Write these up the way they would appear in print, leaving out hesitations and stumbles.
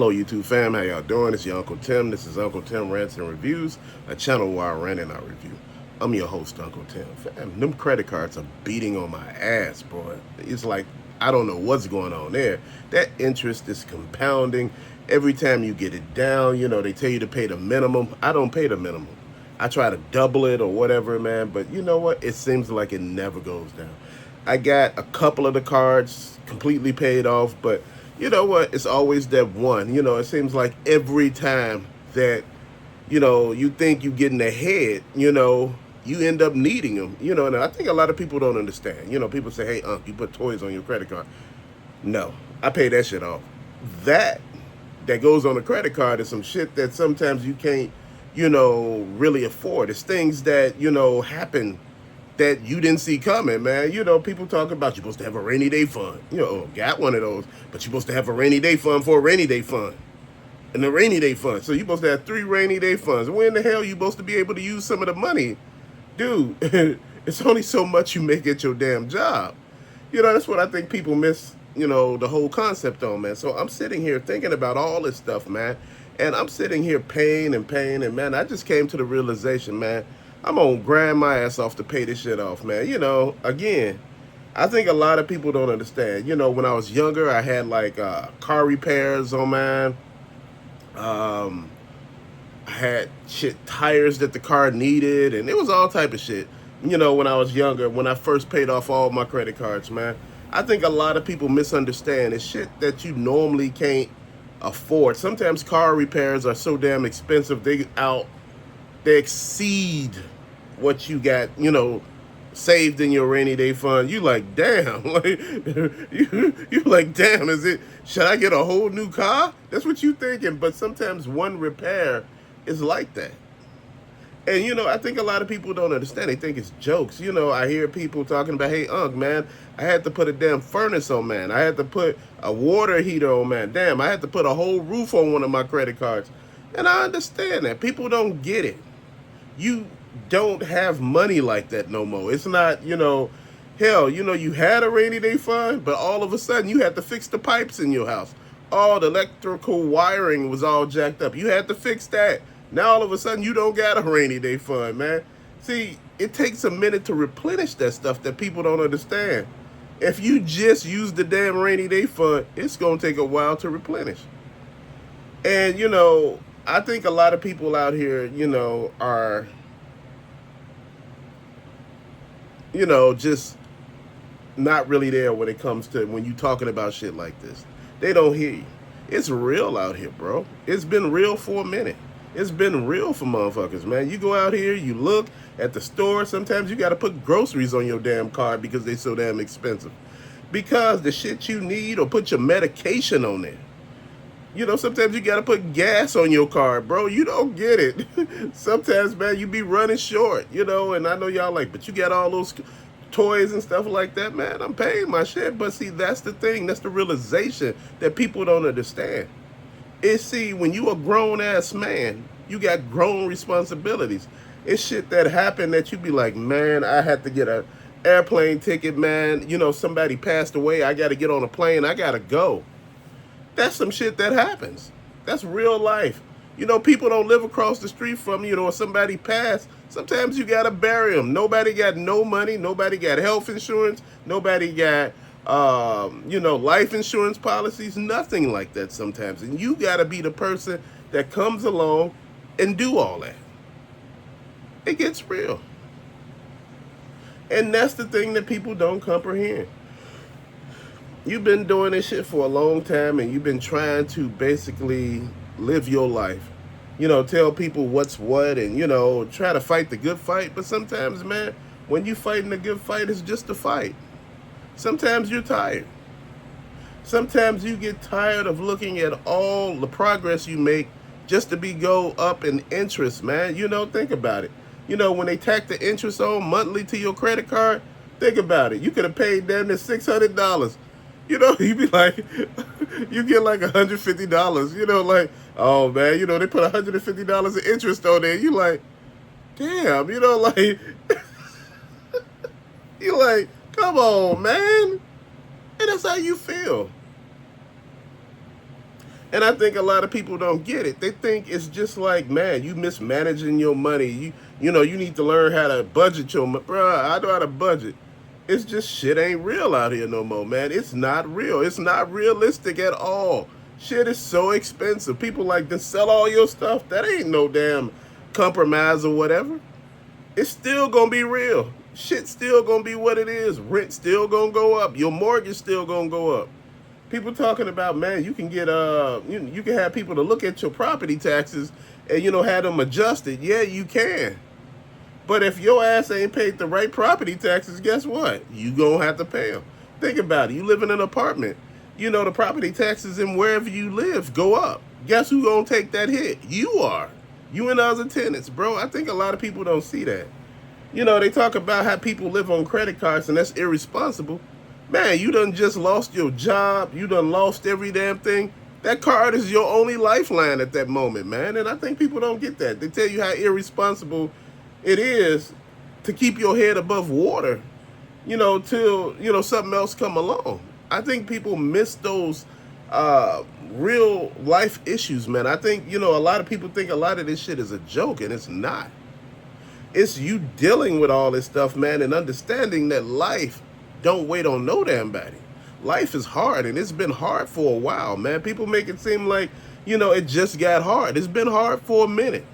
Hello YouTube fam, how y'all doing? It's your Uncle Tim. This is Uncle Tim Rants and Reviews, a channel where I rant and I review. I'm your host, Uncle Tim. Fam, them credit cards are beating on my ass, boy. It's like, I don't know what's going on there. That interest is compounding. Every time you get it down, they tell you to pay the minimum. I don't pay the minimum. I try to double it or whatever, man, but you know what? It seems like it never goes down. I got a couple of the cards completely paid off, but you know what? It's always that one. It seems like every time that, you think you're getting ahead, you end up needing them. And I think a lot of people don't understand. People say, hey, you put toys on your credit card. No, I pay that shit off. That that goes on a credit card is some shit that sometimes you can't, really afford. It's things that, happen that you didn't see coming, man. People talk about you're supposed to have a rainy day fund. Got one of those, but you're supposed to have a rainy day fund for a rainy day fund. And a rainy day fund. So you're supposed to have 3 rainy day funds. When the hell are you supposed to be able to use some of the money? Dude, it's only so much you make at your damn job. That's what I think people miss, the whole concept on, man. So I'm sitting here thinking about all this stuff, man. And I'm sitting here paying, and man, I just came to the realization, man, I'm gonna grind my ass off to pay this shit off, man. Again, I think a lot of people don't understand. When I was younger, I had like car repairs on mine. Um, I had tires that the car needed, and it was all type of shit. When I was younger, when I first paid off all my credit cards, man. I think a lot of people misunderstand. It's shit that you normally can't afford. Sometimes car repairs are so damn expensive, they exceed what you got, saved in your rainy day fund. You like, damn, like you like, damn, should I get a whole new car? That's what you thinking. But sometimes one repair is like that. And I think a lot of people don't understand. They think it's jokes. I hear people talking about, hey, man, I had to put a damn furnace on, man. I had to put a water heater on, man. Damn, I had to put a whole roof on one of my credit cards. And I understand that. People don't get it. You don't have money like that no more. It's not, hell, you had a rainy day fund, but all of a sudden you had to fix the pipes in your house. All the electrical wiring was all jacked up. You had to fix that. Now all of a sudden you don't got a rainy day fund, man. See, it takes a minute to replenish that stuff that people don't understand. If you just use the damn rainy day fund, it's going to take a while to replenish. And, I think a lot of people out here, are, just not really there when it comes to when you talking about shit like this. They don't hear you. It's real out here, bro. It's been real for a minute. It's been real for motherfuckers, man. You go out here, you look at the store. Sometimes you got to put groceries on your damn card because they so damn expensive. Because the shit you need, or put your medication on there. Sometimes you got to put gas on your card, bro. You don't get it. Sometimes, man, you be running short, and I know y'all like, but you got all those toys and stuff like that, man. I'm paying my shit. But see, that's the thing. That's the realization that people don't understand. See, when you a grown-ass man, you got grown responsibilities. It's shit that happened that you be like, man, I had to get a airplane ticket, man. Somebody passed away. I got to get on a plane. I got to go. That's some shit that happens. That's real life. People don't live across the street from you. Or somebody passed. Sometimes you got to bury them. Nobody got no money. Nobody got health insurance. Nobody got life insurance policies, nothing like that sometimes. And you got to be the person that comes along and do all that. It gets real. And that's the thing that people don't comprehend. You've been doing this shit for a long time, and you've been trying to basically live your life. Tell people what's what, and, try to fight the good fight. But sometimes, man, when you fighting the good fight, it's just a fight. Sometimes you're tired. Sometimes you get tired of looking at all the progress you make just to go up in interest, man. Think about it. When they tack the interest on monthly to your credit card, think about it. You could have paid them the $600. You be like, you get like $150. Like, oh man, they put $150 in interest on there. You like, damn, like, you like, come on, man. And that's how you feel. And I think a lot of people don't get it. They think it's just like, man, you mismanaging your money. You need to learn how to budget your money. Bruh, I know how to budget. It's just shit ain't real out here no more, man. It's not real. It's not realistic at all. Shit is so expensive. People like to sell all your stuff. That ain't no damn compromise or whatever. It's still gonna be real. Shit still gonna be what it is. Rent still gonna go up. Your mortgage still gonna go up. People talking about, man, you can get you can have people to look at your property taxes and have them adjusted. Yeah, you can. But if your ass ain't paid the right property taxes, guess what? You gonna have to pay them. Think about it. You live in an apartment. The property taxes in wherever you live go up. Guess who gonna take that hit? You are. You and other tenants, bro. I think a lot of people don't see that. They talk about how people live on credit cards and that's irresponsible. Man, you done just lost your job. You done lost every damn thing. That card is your only lifeline at that moment, man. And I think people don't get that. They tell you how irresponsible it is to keep your head above water, till, something else come along. I think people miss those real life issues, man. I think, a lot of people think a lot of this shit is a joke, and it's not. It's you dealing with all this stuff, man, and understanding that life don't wait on no damn body. Life is hard, and it's been hard for a while, man. People make it seem like, it just got hard. It's been hard for a minute.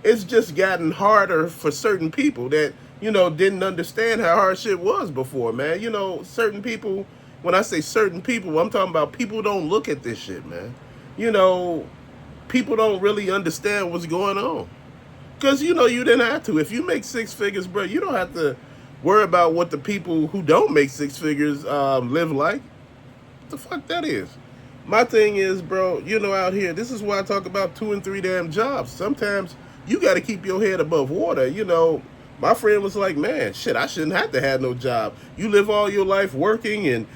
It's just gotten harder for certain people that, didn't understand how hard shit was before, man. Certain people, when I say certain people, I'm talking about people don't look at this shit, man. People don't really understand what's going on. Because, you didn't have to. If you make six figures, bro, you don't have to worry about what the people who don't make six figures live like. What the fuck that is? My thing is, bro, out here, this is why I talk about 2 and 3 damn jobs. Sometimes you got to keep your head above water. My friend was like, man, shit, I shouldn't have to have no job. You live all your life working and